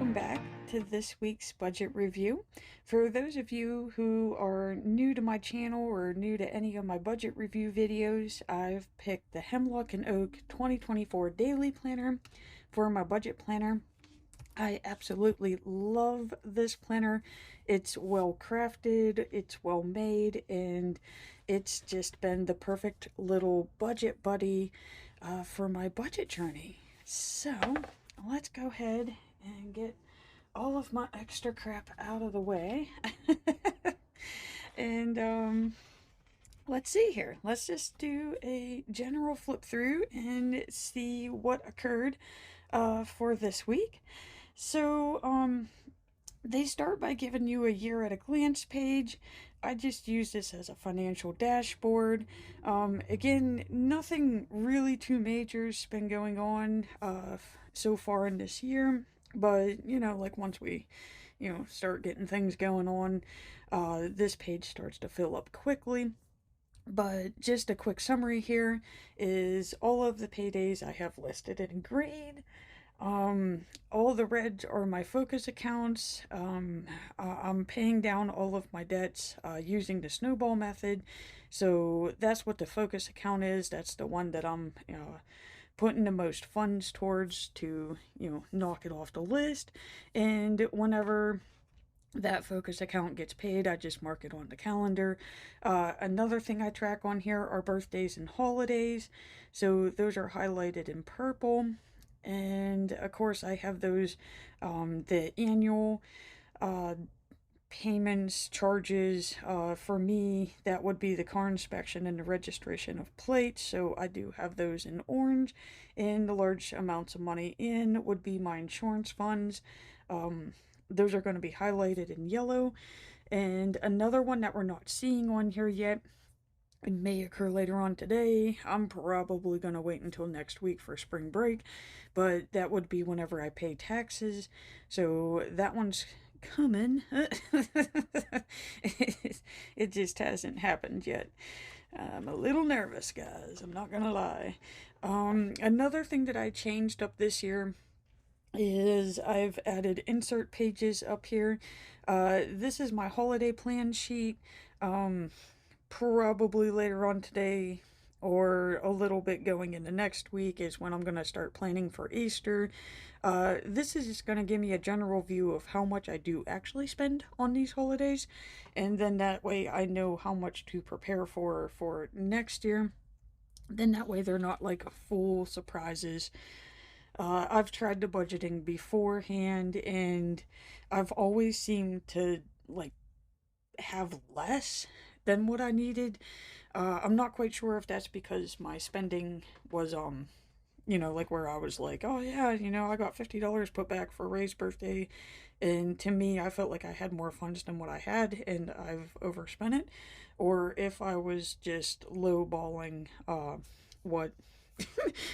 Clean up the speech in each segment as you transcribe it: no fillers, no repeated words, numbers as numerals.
welcome back to this week's budget review. For those of you who are new to my channel or new to any of my budget review videos, I've picked the Hemlock and Oak 2024 Daily Planner for my budget planner. I absolutely love this planner. It's well crafted, it's well made, and it's just been the perfect little budget buddy for my budget journey. So let's go ahead and get all of my extra crap out of the way. And let's see here. Let's just do a general flip through and see what occurred for this week. So, they start by giving you a year at a glance page. I just use this as a financial dashboard. Again, nothing really too major's been going on so far in this year. But, like once we, start getting things going on, this page starts to fill up quickly. But just a quick summary here is all of the paydays I have listed in green. All the reds are my focus accounts. I'm paying down all of my debts using the snowball method. So that's what the focus account is. That's the one that I'm putting the most funds towards to, knock it off the list. And whenever that focus account gets paid, I just mark it on the calendar. Another thing I track on here are birthdays and holidays. So those are highlighted in purple. And of course I have those, the annual payments, charges. For me, that would be the car inspection and the registration of plates. So I do have those in orange. And the large amounts of money in would be my insurance funds. Those are going to be highlighted in yellow. And another one that we're not seeing on here yet, it may occur later on today. I'm probably going to wait until next week for spring break, but that would be whenever I pay taxes. So that one's coming. It just hasn't happened yet. I'm a little nervous, guys. I'm not going to lie. Another thing that I changed up this year is I've added insert pages up here. This is my holiday plan sheet. Probably later on today or a little bit going into next week is when I'm going to start planning for Easter. This is just going to give me a general view of how much I do actually spend on these holidays, and then that way I know how much to prepare for next year. Then that way they're not like full surprises. I've tried the budgeting beforehand, and I've always seemed to like have less than what I needed. I'm not quite sure if that's because my spending was, like where I was like, oh yeah, I got $50 put back for Ray's birthday. And to me, I felt like I had more funds than what I had and I've overspent it. Or if I was just lowballing, what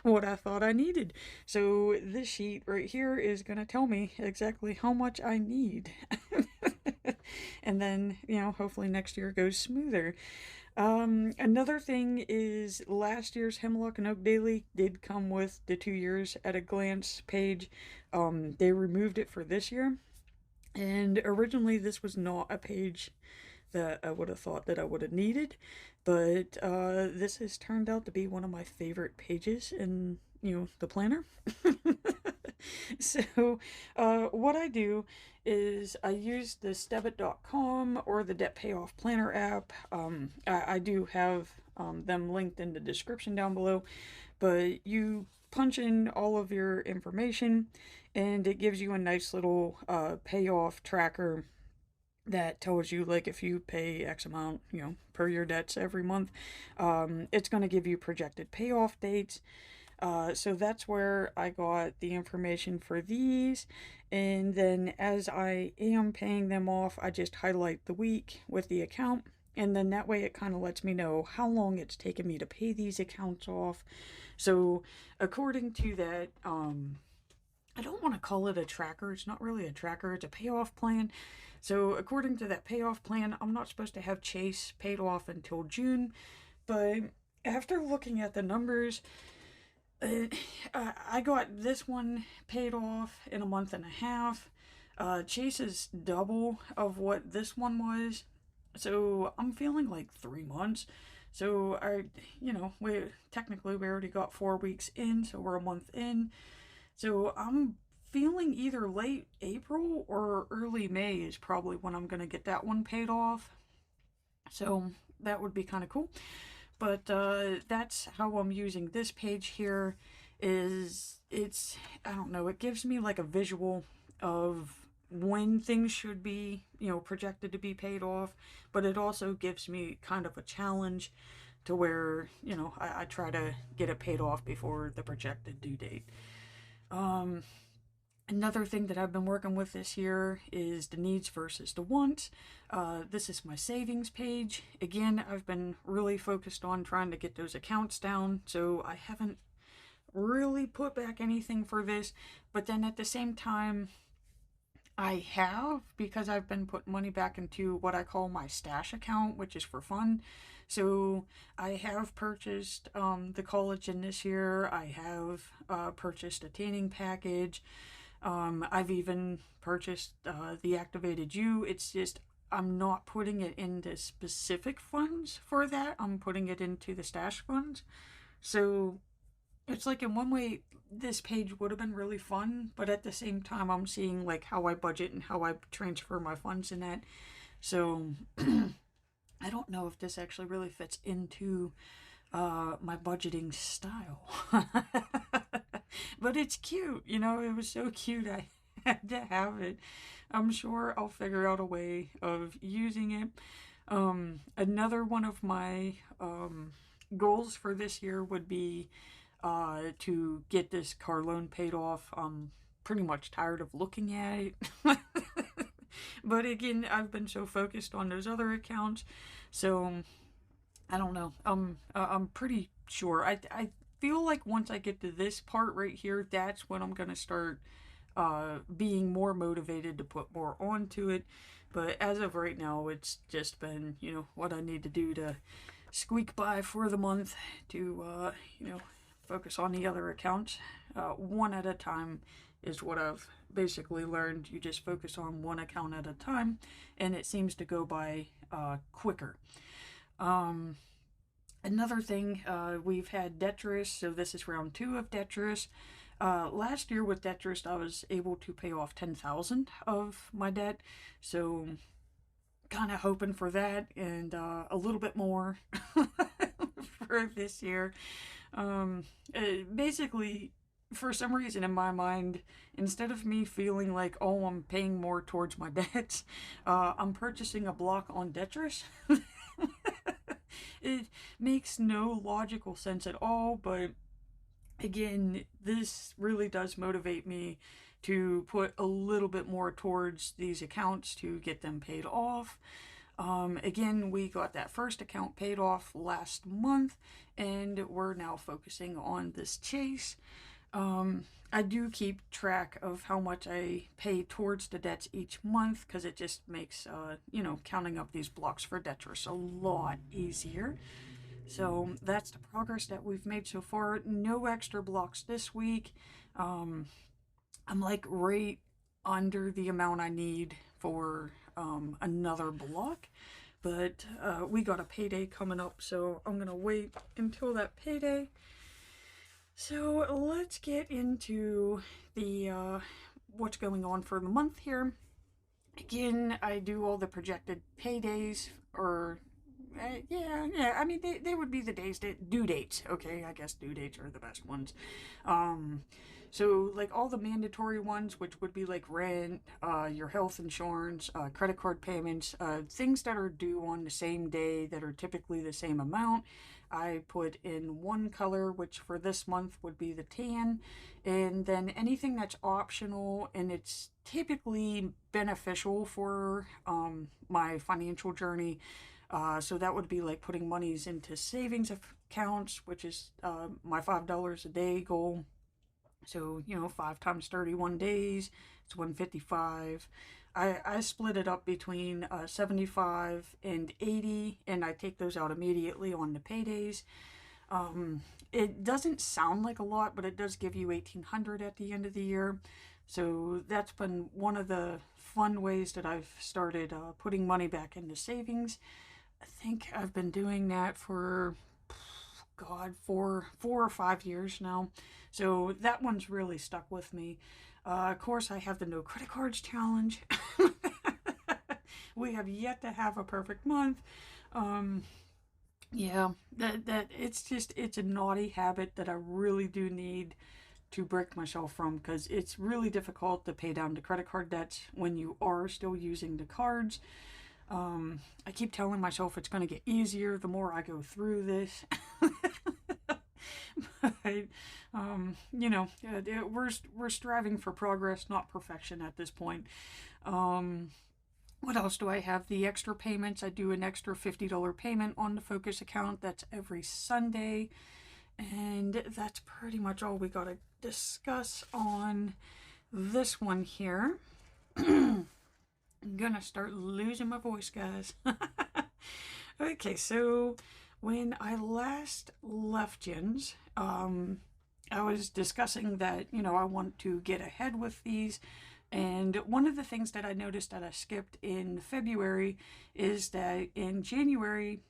what I thought I needed. So this sheet right here is going to tell me exactly how much I need. And then, hopefully next year goes smoother. Another thing is last year's Hemlock and Oak Daily did come with the 2 years at a glance page. They removed it for this year. And originally this was not a page that I would have thought that I would have needed, but this has turned out to be one of my favorite pages in, the planner. So, what I do is I use the Stebit.com or the Debt Payoff Planner app. I do have them linked in the description down below, but you punch in all of your information and it gives you a nice little payoff tracker that tells you, like, if you pay X amount, per your debts every month, it's going to give you projected payoff dates. So that's where I got the information for these. And then as I am paying them off, I just highlight the week with the account. And then that way it kind of lets me know how long it's taken me to pay these accounts off. So according to that, I don't want to call it a tracker. It's not really a tracker. It's a payoff plan. So according to that payoff plan, I'm not supposed to have Chase paid off until June. But after looking at the numbers, I got this one paid off in a month and a half. Chase is double of what this one was. So I'm feeling like 3 months. So we technically we already got 4 weeks in, so we're a month in. So I'm feeling either late April or early May is probably when I'm gonna get that one paid off. So that would be kind of cool. But that's how I'm using this page here. It's I don't know. It gives me like a visual of when things should be projected to be paid off, but it also gives me kind of a challenge to where I try to get it paid off before the projected due date. Um, Another thing that I've been working with this year is the needs versus the wants. This is my savings page. Again, I've been really focused on trying to get those accounts down, so I haven't really put back anything for this. But then at the same time, I have, because I've been putting money back into what I call my stash account, which is for fun. So I have purchased the collagen this year. I have purchased a tanning package. I've even purchased the activated U. It's just I'm not putting it into specific funds for that. I'm putting it into the stash funds. So it's like in one way this page would have been really fun, but at the same time I'm seeing like how I budget and how I transfer my funds in that. So I don't know if this actually really fits into my budgeting style. But it's cute, it was so cute I had to have it. I'm sure I'll figure out a way of using it. Another one of my goals for this year would be to get this car loan paid off. I'm pretty much tired of looking at it. But again, I've been so focused on those other accounts, so I don't know. I'm pretty sure. I feel like once I get to this part right here, that's when I'm gonna start being more motivated to put more onto it. But as of right now, it's just been what I need to do to squeak by for the month to focus on the other accounts. One at a time is what I've basically learned. You just focus on one account at a time, and it seems to go by quicker. Um, Another thing, we've had Detrus, so this is round 2 of Detrus. Last year with Detrus, I was able to pay off 10,000 of my debt, so kind of hoping for that and a little bit more for this year. Basically, for some reason in my mind, instead of me feeling like, oh, I'm paying more towards my debts, I'm purchasing a block on Detrus. It makes no logical sense at all, but again, this really does motivate me to put a little bit more towards these accounts to get them paid off. Again, we got that first account paid off last month, and we're now focusing on this chase. I do keep track of how much I pay towards the debts each month because it just makes, counting up these blocks for Detrus a lot easier. So that's the progress that we've made so far. No extra blocks this week. I'm like right under the amount I need for another block. But we got a payday coming up, so I'm going to wait until that payday. So let's get into the what's going on for the month here. Again, I do all the projected paydays, or yeah. I mean, they would be the due dates. Okay, I guess due dates are the best ones. So like all the mandatory ones, which would be like rent, your health insurance, credit card payments, things that are due on the same day that are typically the same amount. I put in one color, which for this month would be the tan, and then anything that's optional and it's typically beneficial for my financial journey. So that would be like putting monies into savings accounts, which is my $5 a day goal. So 5 times 31 days, it's 155. I split it up between 75 and 80, and I take those out immediately on the paydays. It doesn't sound like a lot, but it does give you 1800 at the end of the year. So that's been one of the fun ways that I've started putting money back into savings. I think I've been doing that for God, 4 or 5 years now. So that one's really stuck with me. Of course, I have the no credit cards challenge. We have yet to have a perfect month. Um, yeah, that it's a naughty habit that I really do need to break myself from, because it's really difficult to pay down the credit card debts when you are still using the cards. I keep telling myself it's going to get easier the more I go through this. But, we're striving for progress, not perfection at this point. Um, what else do I have? The extra payments. I do an extra $50 payment on the Focus account. That's every Sunday. And that's pretty much all we got to discuss on this one here. I'm gonna start losing my voice, guys. Okay, so when I last left Jens, I was discussing that, I want to get ahead with these. And one of the things that I noticed that I skipped in February is that in January,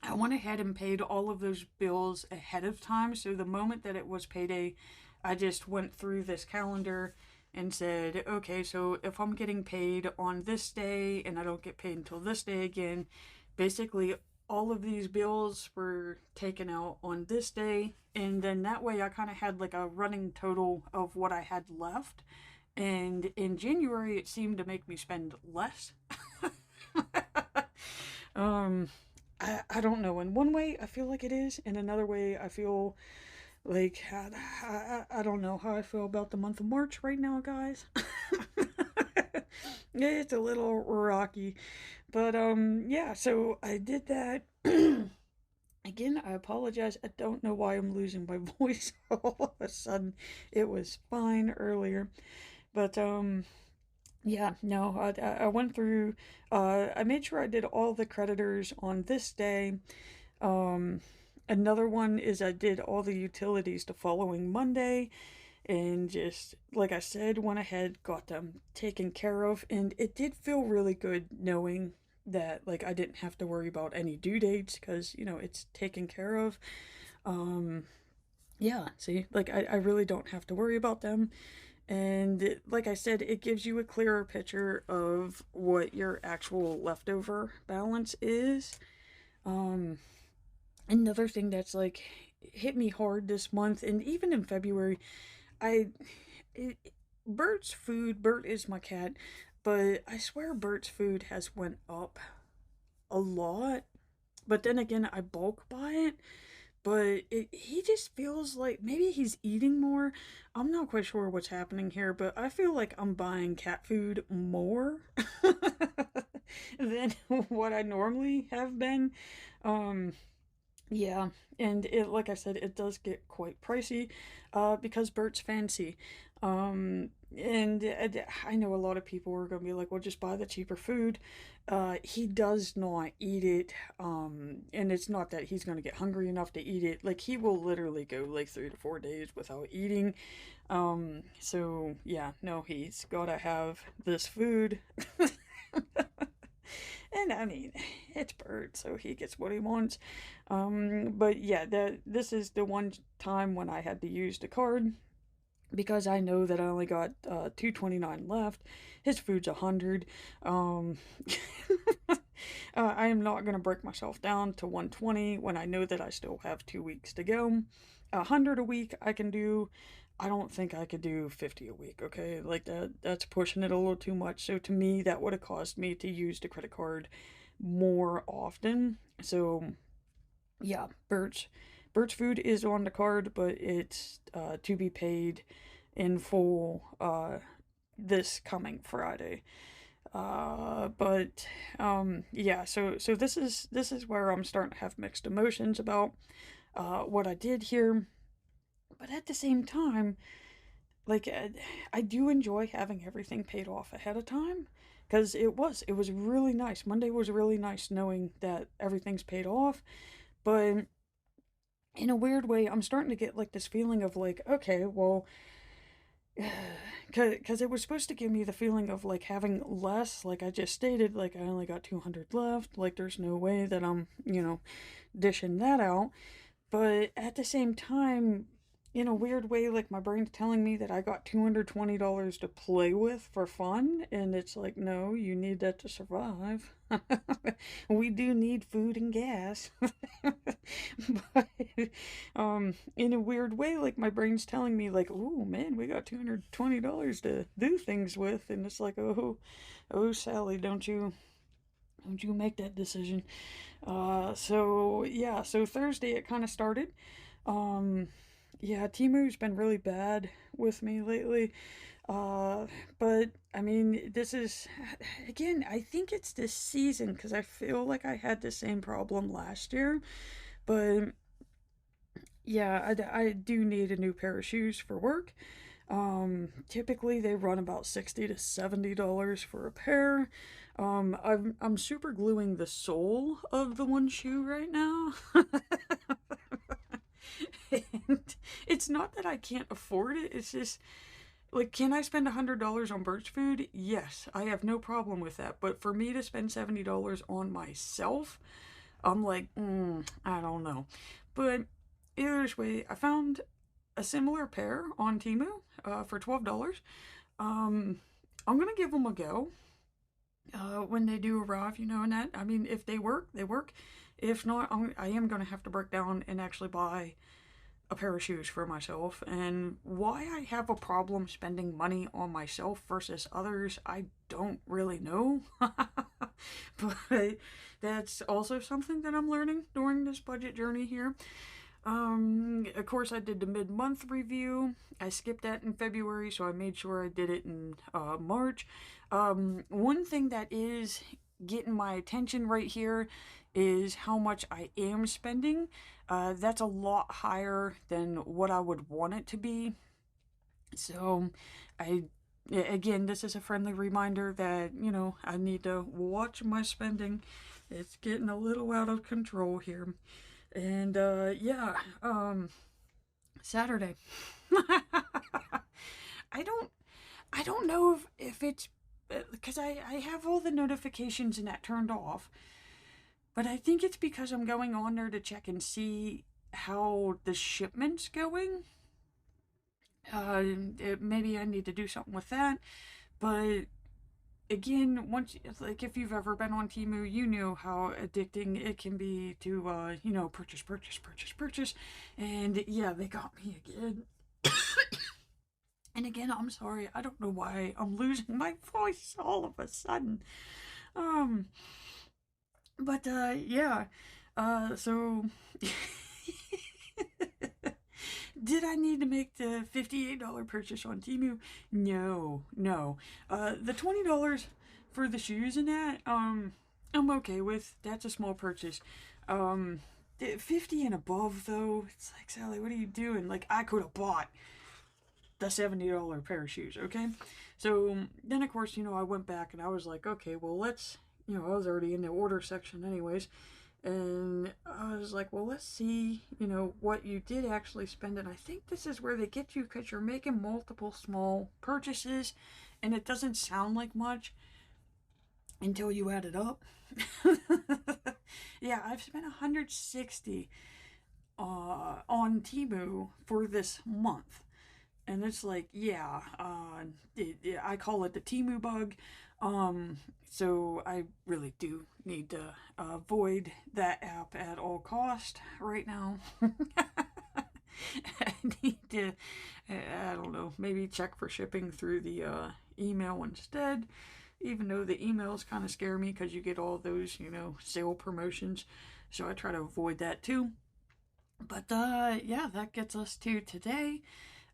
I went ahead and paid all of those bills ahead of time. So the moment that it was payday, I just went through this calendar and said, okay, so if I'm getting paid on this day and I don't get paid until this day again, basically all of these bills were taken out on this day. And then that way I kind of had like a running total of what I had left. And in January, it seemed to make me spend less. um, I don't know. In one way, I feel like it is. In another way, I feel like I don't know how I feel about the month of March right now, guys. It's a little rocky. But yeah, so I did that. Again, I apologize. I don't know why I'm losing my voice all of a sudden. It was fine earlier. But yeah, no, I went through, I made sure I did all the creditors on this day. Um, Another one is I did all the utilities the following Monday, and just, like I said, went ahead, got them taken care of, and it did feel really good knowing that, like, I didn't have to worry about any due dates, because, it's taken care of. Um, yeah, see, like, I really don't have to worry about them. And like I said, it gives you a clearer picture of what your actual leftover balance is. Um, Another thing that's like hit me hard this month, and even in February, I it, Bert's food. Bert is my cat, but I swear Bert's food has went up a lot. But then again, I bulk buy it, but he just feels like maybe he's eating more. I'm not quite sure what's happening here, but I feel like I'm buying cat food more than what I normally have been. Um, yeah, and it, like I said, it does get quite pricey, because Bert's fancy. And I know a lot of people are gonna be like, well, just buy the cheaper food. He does not eat it, and it's not that he's gonna get hungry enough to eat it. Like, he will literally go like 3 to 4 days without eating. So yeah, no, he's gotta have this food. And I mean, it's Bert, so he gets what he wants. But yeah, this is the one time when I had to use the card, because I know that I only got 229 left. His food's 100. Um, I am not gonna break myself down to 120 when I know that I still have 2 weeks to go. 100 a week I can do. I don't think I could do 50 a week, okay? Like, that's pushing it a little too much. So to me, that would have caused me to use the credit card more often. So yeah, Bert's food is on the card, but it's to be paid in full this coming Friday. But yeah, so this is where I'm starting to have mixed emotions about what I did here. But at the same time, like, I do enjoy having everything paid off ahead of time, because it was really nice. Monday was really nice knowing that everything's paid off. But in a weird way, I'm starting to get like this feeling of like, okay, well, because it was supposed to give me the feeling of like having less, like I just stated, like I only got 200 left, like there's no way that I'm, dishing that out. But at the same time, in a weird way, like my brain's telling me that I got $220 to play with for fun, and it's like, no, you need that to survive. We do need food and gas. But in a weird way, like my brain's telling me, like, oh man, we got $220 to do things with, and it's like, oh, Sally, don't you make that decision. So yeah, so Thursday it kind of started. Um, yeah, Timu's been really bad with me lately. But I mean, this is again, I think it's this season because I feel like I had the same problem last year. But yeah, I do need a new pair of shoes for work. Typically they run about $60 to $70 for a pair. I'm super gluing the sole of the one shoe right now. And it's not that I can't afford it, it's just like, can I spend $100 on birch food? Yes, I have no problem with that. But for me to spend $70 on myself, I'm like, I don't know. But either way, I found a similar pair on Temu for $12. Um, I'm gonna give them a go when they do arrive, and that. I mean, if they work, they work. If not, I am gonna have to break down and actually buy a pair of shoes for myself. And why I have a problem spending money on myself versus others, I don't really know. But that's also something that I'm learning during this budget journey here. Of course, I did the mid-month review. I skipped that in February, so I made sure I did it in March. One thing that is getting my attention right here is how much I am spending. That's a lot higher than what I would want it to be. So, again, this is a friendly reminder that, I need to watch my spending. It's getting a little out of control here. And yeah, Saturday. I don't I don't know if it's because I have all the notifications and that turned off, but I think it's because I'm going on there to check and see how the shipment's going. Maybe I need to do something with that, but again, once like if you've ever been on Temu, you know how addicting it can be to purchase, purchase, purchase, purchase, and yeah, they got me again. And again, I'm sorry, I don't know why I'm losing my voice all of a sudden. Um, but yeah, so. Did I need to make the $58 purchase on Temu? No, no. The $20 for the shoes and that, I'm okay with. That's a small purchase. The 50 and above though, it's like, Sally, what are you doing? Like, I could have bought the $70 pair of shoes, okay? So then of course, I went back and I was like, okay, well let's, I was already in the order section anyways. And I was like, well, let's see, what you did actually spend. And I think this is where they get you because you're making multiple small purchases and it doesn't sound like much until you add it up. Yeah, I've spent 160 on Temu for this month. And it's like, yeah, I call it the Temu bug. So I really do need to avoid that app at all cost right now. I need to, I don't know, maybe check for shipping through the email instead. Even though the emails kind of scare me because you get all those, sale promotions. So I try to avoid that too. But yeah, that gets us to today.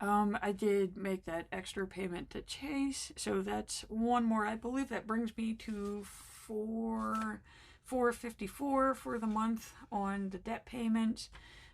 I did make that extra payment to Chase, so that's one more. I believe that brings me to $454 for the month on the debt payments.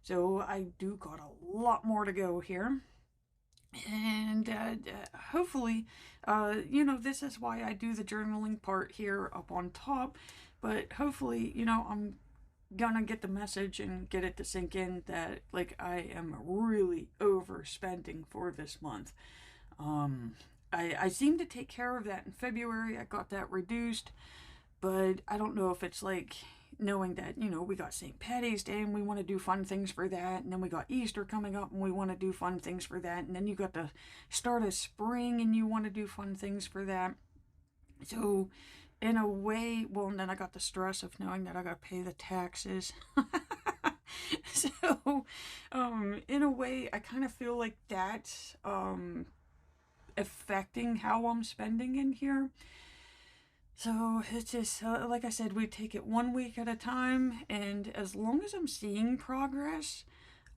So I do got a lot more to go here, and hopefully, this is why I do the journaling part here up on top. But hopefully, I'm gonna get the message and get it to sink in that like I am really overspending for this month. Um, I seem to take care of that in February. I got that reduced, but I don't know if it's like knowing that, we got St. Patty's Day and we want to do fun things for that, and then we got Easter coming up and we want to do fun things for that, and then you got the start of spring and you want to do fun things for that. So, in a way, well, and then I got the stress of knowing that I got to pay the taxes. So, in a way, I kind of feel like that's affecting how I'm spending in here. So it's just, like I said, we take it 1 week at a time, and as long as I'm seeing progress,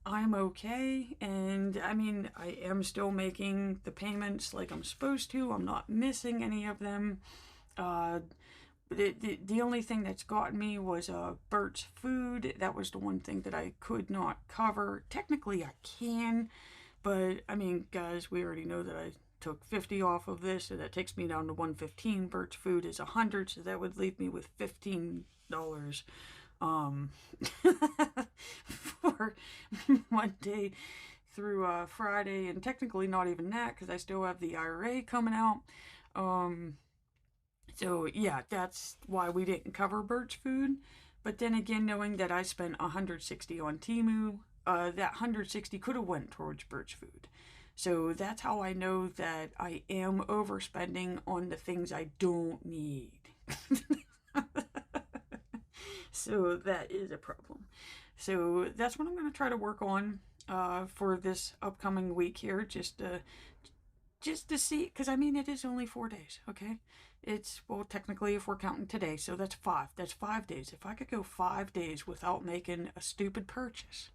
I'm okay. And I mean, I am still making the payments like I'm supposed to. I'm not missing any of them. Uh, the only thing that's gotten me was Bert's food. That was the one thing that I could not cover. Technically, I can, but I mean, guys, we already know that I took 50 off of this, so that takes me down to 115. Bert's food is 100, so that would leave me with $15 um for Monday through Friday, and technically not even that because I still have the IRA coming out. So yeah, that's why we didn't cover Bert's food. But then again, knowing that I spent 160 on Temu, that 160 could have went towards Bert's food. So that's how I know that I am overspending on the things I don't need. So that is a problem. So that's what I'm going to try to work on for this upcoming week here, just to see, because I mean, it is only 4 days, okay? It's, well, technically, if we're counting today, so that's 5. That's 5 days. If I could go 5 days without making a stupid purchase,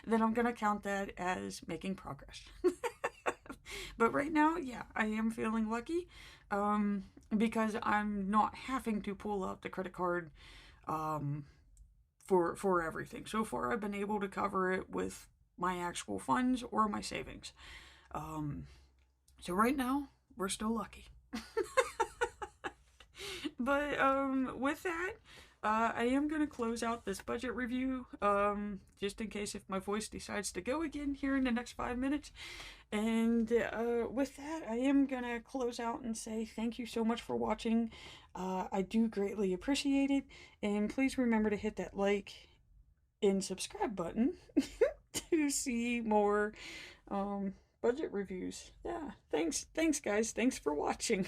then I'm going to count that as making progress. But right now, yeah, I am feeling lucky because I'm not having to pull out the credit card for everything. So far, I've been able to cover it with my actual funds or my savings. So right now, we're still lucky. But with that, I am going to close out this budget review, just in case if my voice decides to go again here in the next 5 minutes. And with that, I am going to close out and say thank you so much for watching. I do greatly appreciate it. And please remember to hit that like and subscribe button to see more budget reviews. Yeah, thanks guys. Thanks for watching.